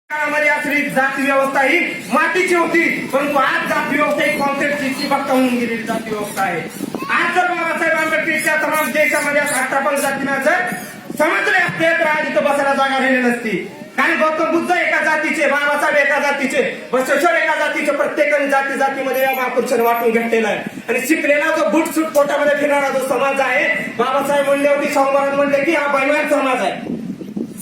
काळामध्ये असली जाती व्यवस्था ही मातीची होती, परंतु आज जाती व्यवस्था ही कॉन्क्रीटची बक्का होऊन गेलेली जाती व्यवस्था आहे. आज जर बाबासाहेब आंबेडकरच्या तमाम देशामध्ये अठ्ठापन्न जातींना जर समजले असते तर आज इथं बसायला जागा राहिली नसती. कारण गौतम बुद्ध एका जातीचे, बाबासाहेब एका जातीचे, बसवेश्वर एका जातीचे, प्रत्येकाने जाती जातीमध्ये या महापुरुषाने वाटून घेतलेला आहे. आणि शिकलेला जो बुटसूट पोटामध्ये फिरणारा जो समाज आहे, बाबासाहेब म्हणले होते, शाहू महाराज म्हणले की हा बैलवान समाज आहे.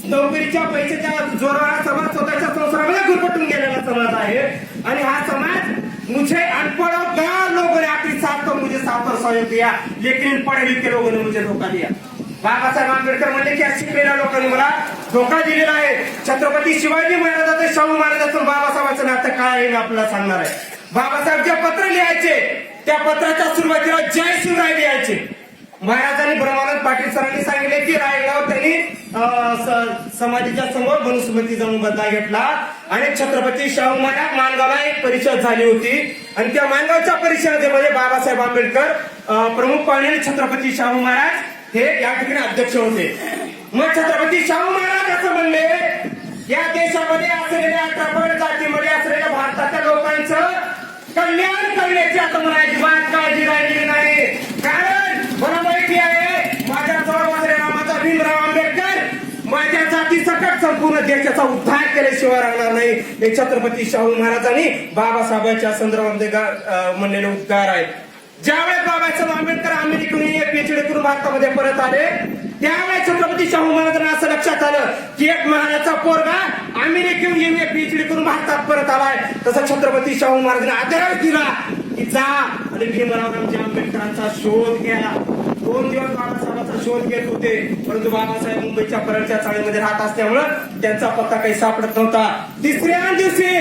नोकरीच्या पैशाच्या जोरावर समाज स्वतःच्या संसारामध्ये गुरफटून गेलेला समाज आहे. आणि हा समाज मुझे अनपढ़ और गैर लोगों ने आपकी साथ तो मुझे साथ और सहयोग दिया, लेकिन पढ़े लिखे लोगों ने मुझे धोखा दिया. बाबासाहेब आंबेडकर म्हणले की शिकलेल्या लोकांनी मला धोका दिलेला आहे. छत्रपती शिवाजी महाराजांचं, शाहू महाराजांचं, बाबासाहेबांचं नातं काय आहे आपल्याला सांगणार आहे. बाबासाहेब जे पत्र लिहायचे त्या पत्राच्या सुरुवातीला जय शिवराय लिहायचे. महाराजांनी ब्रह्मानंद पाटील सरांनी सांगितले की रायगडावर त्यांनी समाधीच्या समोर मनुस्मृती जमून बदला घेतला आणि छत्रपती शाहू महाराज माणगावला एक परिषद झाली होती आणि त्या माणगावच्या परिषदेमध्ये बाबासाहेब आंबेडकर प्रमुख पाहुणे, छत्रपती शाहू महाराज हे या ठिकाणी अध्यक्ष होते. मग छत्रपती शाहू महाराज असं म्हणले, या देशामध्ये असलेल्या 18 जातीमध्ये असलेल्या भारताच्या लोकांचं कल्याण करण्याची आता मला अजिबात काळजी राहिलेली नाही. कारण मला माहिती आहे माझ्या जवळ बसलेला माझा भीमराव आंबेडकर माझ्या जाती सकट संपूर्ण देशाचा उद्धार केल्याशिवाय राहणार नाही. हे छत्रपती शाहू महाराजांनी बाबासाहेबांच्या संदर्भामध्ये म्हणलेले उद्गार आहेत. ज्यावेळेस बाबासाहेब आंबेडकर अमेरिकेतून पीएचडी करून भारतामध्ये परत आले, त्यावेळेस छत्रपती शाहू महाराजांना असं लक्षात आलं की एक महाराजाचा पोरगा अमेरिकेहून एमए पीएचडी करून भारतात परत आलाय. तसं छत्रपती शाहू महाराजांनी आदर दिला की जा आणि भीमराव रामजी आंबेडकरांचा शोध घ्या. 2 दिवस बाबासाहेबांचा शोध घेत होते, परंतु बाबासाहेब मुंबईच्या परळच्या चाळीमध्ये राहत असल्यामुळं त्यांचा पत्ता काही सापडत नव्हता. तिसऱ्या दिवशी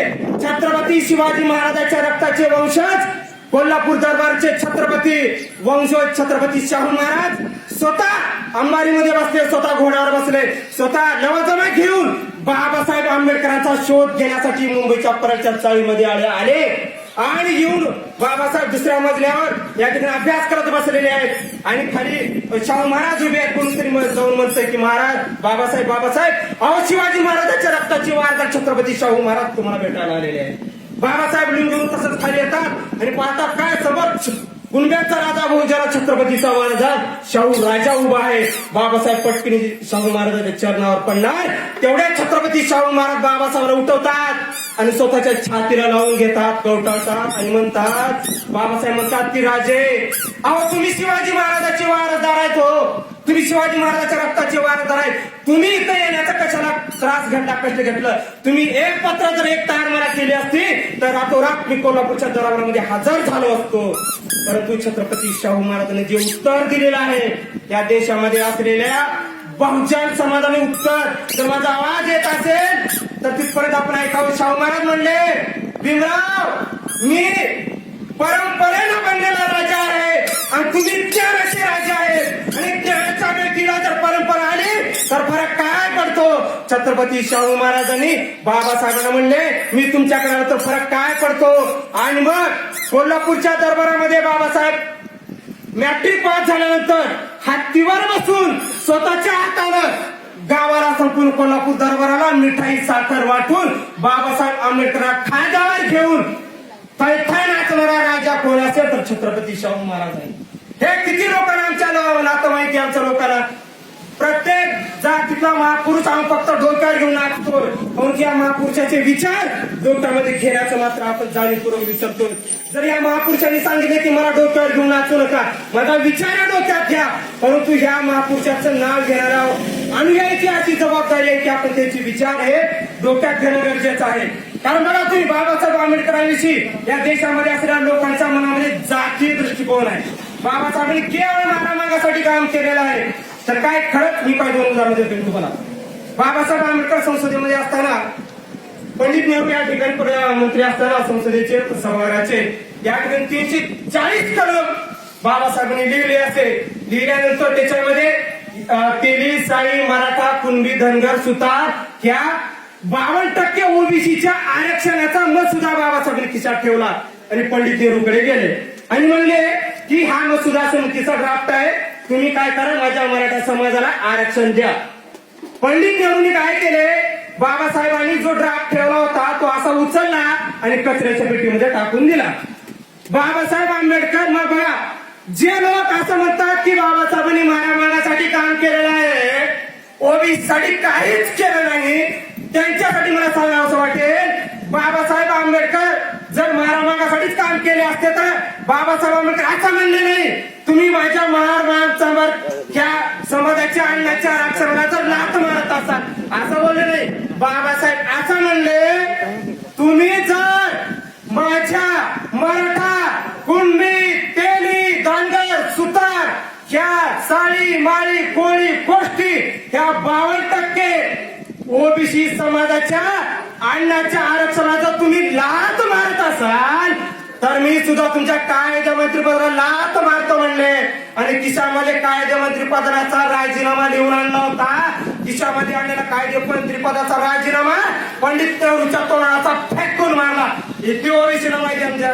छत्रपती शिवाजी महाराजांच्या रक्ताचे वंशज, कोल्हापूर दरबारचे छत्रपती वंशज छत्रपती शाहू महाराज स्वतः अंबारीमध्ये बसले, स्वतः घोड्यावर बसले, स्वतः लवाजमा घेऊन बाबासाहेब आंबेडकरांचा शोध घेण्यासाठी मुंबईच्या परळच्या चाळीमध्ये आले आणि येऊन बाबासाहेब दुसऱ्या मजल्यावर या ठिकाणी अभ्यास करत बसलेले आहेत आणि खाली शाहू महाराज उभे आहेत. कोणीतरी जाऊन म्हणतंय की महाराज बाबासाहेब अहो शिवाजी महाराजांच्या रक्ताची वारसा छत्रपती शाहू महाराज तुम्हाला भेटायला आलेले आहेत. बाबासाहेब लिंगून तसंच खाली येतात आणि पाहतात काय समोर कुणब्याचा राजा बहुजरा छत्रपतीचा वारसा शाहू राजा उभा आहे. बाबासाहेब पटकिनी शाहू महाराजांच्या चरणावर पडणार, तेवढ्या छत्रपती शाहू महाराज बाबासाहेबांना उठवतात आणि स्वतःच्या छातीला लावून घेतात, कवटाळतात आणि म्हणतात, बाबासाहेब म्हणतात की राजे अहो तुम्ही शिवाजी महाराजाचे वारसदार आहेत, हो तुम्ही शिवाजी महाराजाच्या रक्ताचे वारसदार आहेत, तुम्ही इथं येण्याचा कशाला त्रास घेतला, कष्ट घेतलं. तुम्ही एक पत्र जर एक तार मला केली असती तर रातोरात मी कोल्हापूरच्या दरबारामध्ये हजर झालो असतो. परंतु छत्रपती शाहू महाराजांनी जे उत्तर दिलेलं आहे या देशामध्ये असलेल्या बहुजन समाजाने उत्तर, जर माझा आवाज येत असेल तर तिथपर्यंत आपण ऐकावं. शाहू महाराज म्हणले, भीमराव मी परंपरेनं बनलेला राजा आहे आणि तुम्ही त्याचे राजा आहेत आणि त्याच्या व्यक्तीला जर परंपरा आली तर फरक काय पडतो. छत्रपती शाहू महाराजांनी बाबासाहेबांना म्हणले मी तुमच्याकडे आलो तर फरक काय पडतो. आणि मग कोल्हापूरच्या दरबारामध्ये बाबासाहेब मॅट्रिक पास झाल्यानंतर हत्तीवर बसून स्वतःच्या हातानं गावाला संपूर्ण कोल्हापूर दरबाराला मिठाई साखर वाटून बाबासाहेब आंबेडकरांना खांद्यावर घेऊन थैथाय नाचणारा राजा कोण असेल तर छत्रपती शाहू महाराज आहे. हे किती लोकांना आमच्या नातं माहिती, आमच्या लोकांना प्रत्येक जातीतला महापुरुष आम्ही फक्त डोक्यावर घेऊन नाचतो, पण या महापुरुषाचे विचार डोक्यामध्ये घेण्याचं मात्र आपण जाणीवपूर्वक विसरतो. जर या महापुरुषांनी सांगितले की मला डोक्यावर घेऊन नाचू नका, माझा विचार डोक्यात घ्या, परंतु ह्या महापुरुषाचं नाव घेणाऱ्या अनुयायीची अशी जबाबदारी आहे की आपण त्यांचे विचार हे डोक्यात घेणं गरजेचं आहे. कारण बघा तुम्ही बाबासाहेब आंबेडकरांविषयी या देशामध्ये असलेल्या लोकांच्या मनामध्ये जातीय दृष्टिकोन आहे. बाबासाहेबांनी केवळ मागासाठी काम केलेलं आहे. तर काय खरंच मी काय 2 उदाहरण देतो तुम्हाला. बाबासाहेब आंबेडकर संसदेमध्ये असताना पंडित नेहरू या ठिकाणी मंत्री असताना संसदेचे सभागृहाचे या ठिकाणी 340 कलम बाबासाहेबांनी लिहिले असे. लिहिल्यानंतर त्याच्यामध्ये तेली, साळी, मराठा, कुणबी, धनगर, सुतार ह्या 52% ओबीसीच्या आरक्षणाचा मसुदा बाबासाहेबांनी खिशात ठेवला आणि पंडित नेहरूकडे गेले आणि म्हणले की हा मसुदा समितीचा ड्राफ्ट आहे, तुम्ही काय करा माझ्या मराठा समाजाला आरक्षण द्या. पंडित नेहरूंनी काय केले बाबासाहेबांनी जो ड्राफ्ट ठेवला होता तो असा उचलला आणि कचऱ्याच्या पेटीमध्ये टाकून दिला. बाबासाहेब आंबेडकर, मग बघा, जे लोक असं म्हणतात की बाबासाहेबांनी मानवासाठी काम केलेलं आहे, ओबीसीसाठी काहीच केलं नाही, त्यांच्यासाठी मला सांगावं असं वाटेल, बाबासाहेब आंबेडकर जर मागासाठीच काम केले असते तर बाबासाहेब आंबेडकर असं म्हणले नाही, तुम्ही माझ्या महाराष्ट्रावर ह्या समाजाच्या अन्नाच्या आरक्षणाला जर लाथ मारत असाल, असं बोलले नाही. बाबासाहेब असं म्हणले, तुम्ही जर माझ्या मराठा, कुणबी, तेली, धनगर, सुतार ह्या साळी, माळी, कोळी, कोष्टी ह्या 52% ओबीसी समाजाच्या अन्नाच्या आरक्षणाचा तुम्ही लाथ मारत असाल तर मी सुद्धा तुमच्या कायदा मंत्रिपदाला लाथ मारतो म्हणले. आणि खिशामध्ये कायदा मंत्रिपदाचा राजीनामा लिहून आणला होता. खिशामध्ये आणलेला कायदे मंत्रिपदाचा राजीनामा पंडित नेहरूच्या तोंडाचा फेकून मारला. इतकी ओबीसीला माहिती आमच्या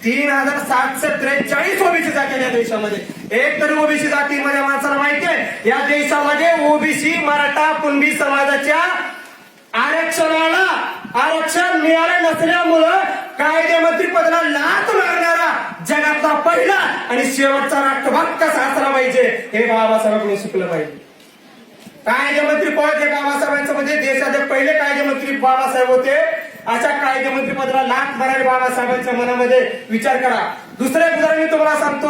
3743 ओबीसी जाती या देशामध्ये. एक तरी ओबीसी जातीमध्ये माणसाला माहिती आहे, या देशामध्ये ओबीसी, मराठा, कुणबी समाजाच्या आरक्षण मिळालं नसल्यामुळं कायदे मंत्री पदाला लाथ मारणारा जगातला पहिला आणि शेवटचा राष्ट्रभक्त कसा असला पाहिजे हे बाबासाहेबांकडून शिकलं पाहिजे. कायदेमंत्री पद हे बाबासाहेबांचं म्हणजे देशाचे पहिले कायदेमंत्री बाबासाहेब होते. अशा कायदेमंत्री पदाला लाथ मारायला बाबासाहेबांच्या मनामध्ये विचार करा. दुसरे उदाहरण मी तुम्हाला सांगतो,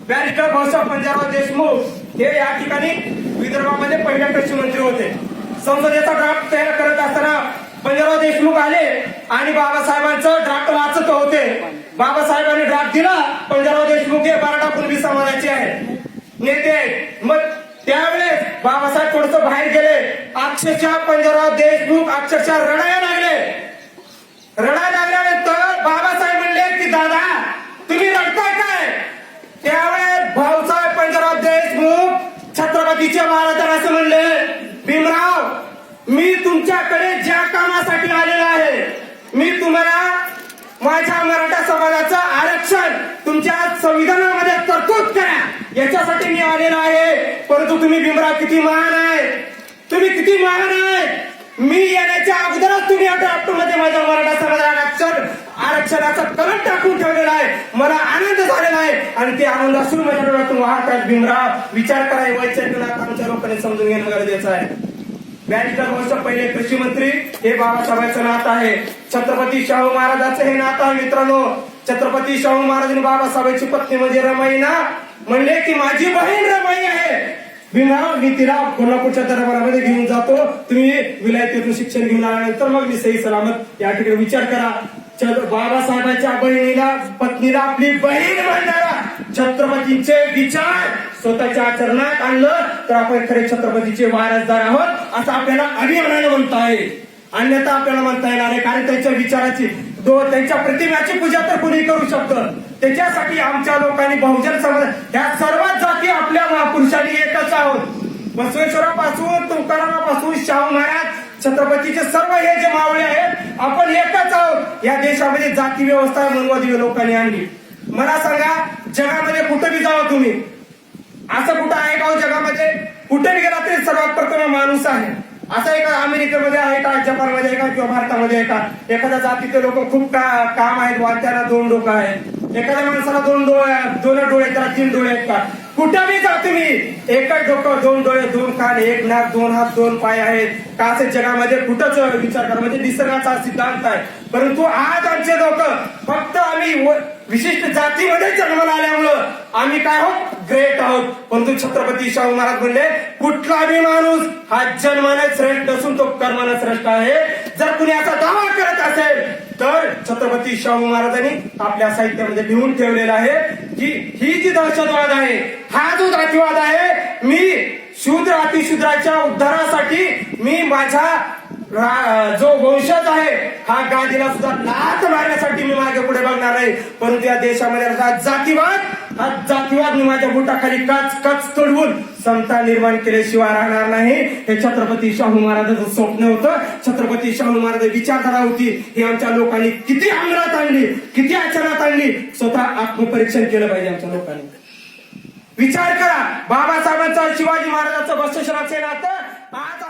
बॅरिस्टर भाऊसाहेब पंजाबराव देशमुख हे या ठिकाणी विदर्भामध्ये पहिले कृषी मंत्री होते. संसदेचा ड्राफ्ट तयार करत असताना पंजाबराव देशमुख आले आणि बाबासाहेबांचं ड्राफ्ट वाचत होते. बाबासाहेबांनी ड्राफ्ट दिला, पंजाबराव देशमुख हे मराठा कुणबी समाजाचे आहे, नेते आहेत. मग त्यावेळेस बाबासाहेब थोडस बाहेर गेले, अक्षरशः पंजाबराव देशमुख अक्षरशः रडायला लागल्यानंतर बाबासाहेब म्हणले की दादा तुम्ही रडताय काय? त्यावेळेस भाऊसाहेब पंजाबराव देशमुख छत्रपतीचे महाराजांना असं म्हणले, भीमराव, मी तुमच्याकडे ज्या कामासाठी आलेला आहे, मी तुम्हाला माझ्या मराठा समाजाचं आरक्षण तुमच्या संविधानामध्ये तरतूद करा याच्यासाठी मी आलेला आहे. परंतु तुम्ही भीमराव किती महान आहे, तुम्ही किती महान आहे. मी येण्याच्या अगोदरच तुम्ही या ड्राफ्टमध्ये माझ्या मराठा समाजाला आरक्षणाचा कलम टाकून ठेवलेला आहे. मला आनंद झालेला आहे आणि ते आनंद असून माझ्या डोळ्यातून वाहत आहेत. भीमराव, विचार करा, वैचारिक आमच्या लोकांनी समजून घेणं गरजेचं आहे. बॅरिस्टर भाऊसाहेब पहिले कृषी मंत्री हे बाबासाहेबांचं नातं आहे. छत्रपती शाहू महाराजांचं हे नातं आहे. मित्रांनो, छत्रपती शाहू महाराजांनी बाबासाहेबांची पत्नी म्हणजे रमाईना म्हणले की माझी बहीण रमाई आहे. भीमराव, मी तिला कोल्हापूरच्या दरबारामध्ये घेऊन जातो, तुम्ही विलायतीतून शिक्षण घेऊन आल्यानंतर मग मी सही सलामत या ठिकाणी. विचार करा, बाबासाहेबांच्या बहिणीला, पत्नीला आपली बहीण म्हणणारा छत्रपतींचे विचार स्वतःच्या आचरणात आणलं तर आपण खरे छत्रपतीचे वारसदार आहोत असं आपल्याला अभिमानाने म्हणता येईल. अन्यथा आपल्याला म्हणता येणार आहे, कारण त्यांच्या विचाराची, त्यांच्या प्रतिमेची पूजा तर कोणी करू शकतं. त्याच्यासाठी आमच्या लोकांनी, बहुजन समाज, ह्या सर्वच जाती आपल्या महापुरुषांनी एकच आहोत. बसवेश्वरापासून, तुकारामापासून, शाहू महाराज, छत्रपतीचे सर्व हे जे मावळे आहेत, आपण एकच आहोत. या देशामध्ये जाती व्यवस्था मनवादी लोकांनी आणली. मला सांगा, जगामध्ये कुठे बी जावा तुम्ही, असं कुठं आहे का जगामध्ये? कुठे गेला तरी सर्वात प्रथम माणूस आहे. असं एका अमेरिकेमध्ये आहे का, जपानमध्ये आहे का, किंवा भारतामध्ये आहे का? एखाद्या जातीचे लोक खूप काम आहेत, त्यांना 2 डोकं आहेत. एखाद्या माणसाला 2 डोळे, त्याला 3 डोळे आहेत का? कुठं बी जा तुम्ही, एकच डोकं, 2 डोळे, 2 कान, 1 नाक, 2 हात, 2 पाय आहेत का? असे जगामध्ये कुठंच विचार करा, म्हणजे निसर्गाचा सिद्धांत आहे. परंतु आज आमचे लोक फक्त आम्ही विशिष्ट जातीमध्ये जन्माला आल्यामुळं आम्ही काय आहोत, ग्रेट आहोत. परंतु छत्रपती शाहू महाराज म्हणले, कुठलाही माणूस हा जन्माने श्रेष्ठ नसून तो कर्माने श्रेष्ठ आहे. जर कुणी असा दावा करत असेल तर छत्रपती शाहू महाराजांनी आपल्या साहित्यामध्ये लिहून ठेवलेलं आहे की ही जी दहशतवाद आहे, हा जो जातीवाद आहे, मी शूद्र अतिशूद्राच्या उद्धारासाठी मी माझा जो वंशज आहे हा गादीला सुद्धा लाथ मारण्यासाठी मी मागे पुढे बघणार आहे. परंतु या देशामध्ये हा जातीवाद मी माझ्या बुटाखाली कच तोडवून समता निर्माण केल्याशिवाय राहणार नाही. हे छत्रपती शाहू महाराजांचं स्वप्न होतं, छत्रपती शाहू महाराज विचारधारा होती. ही आमच्या लोकांनी किती अंमलात आणली, किती आचरणात आणली, स्वतः आत्मपरीक्षण केलं पाहिजे आमच्या लोकांनी. विचार करा, बाबासाहेबांचं, शिवाजी महाराजांचं, बसवेश्वराचे नातं आज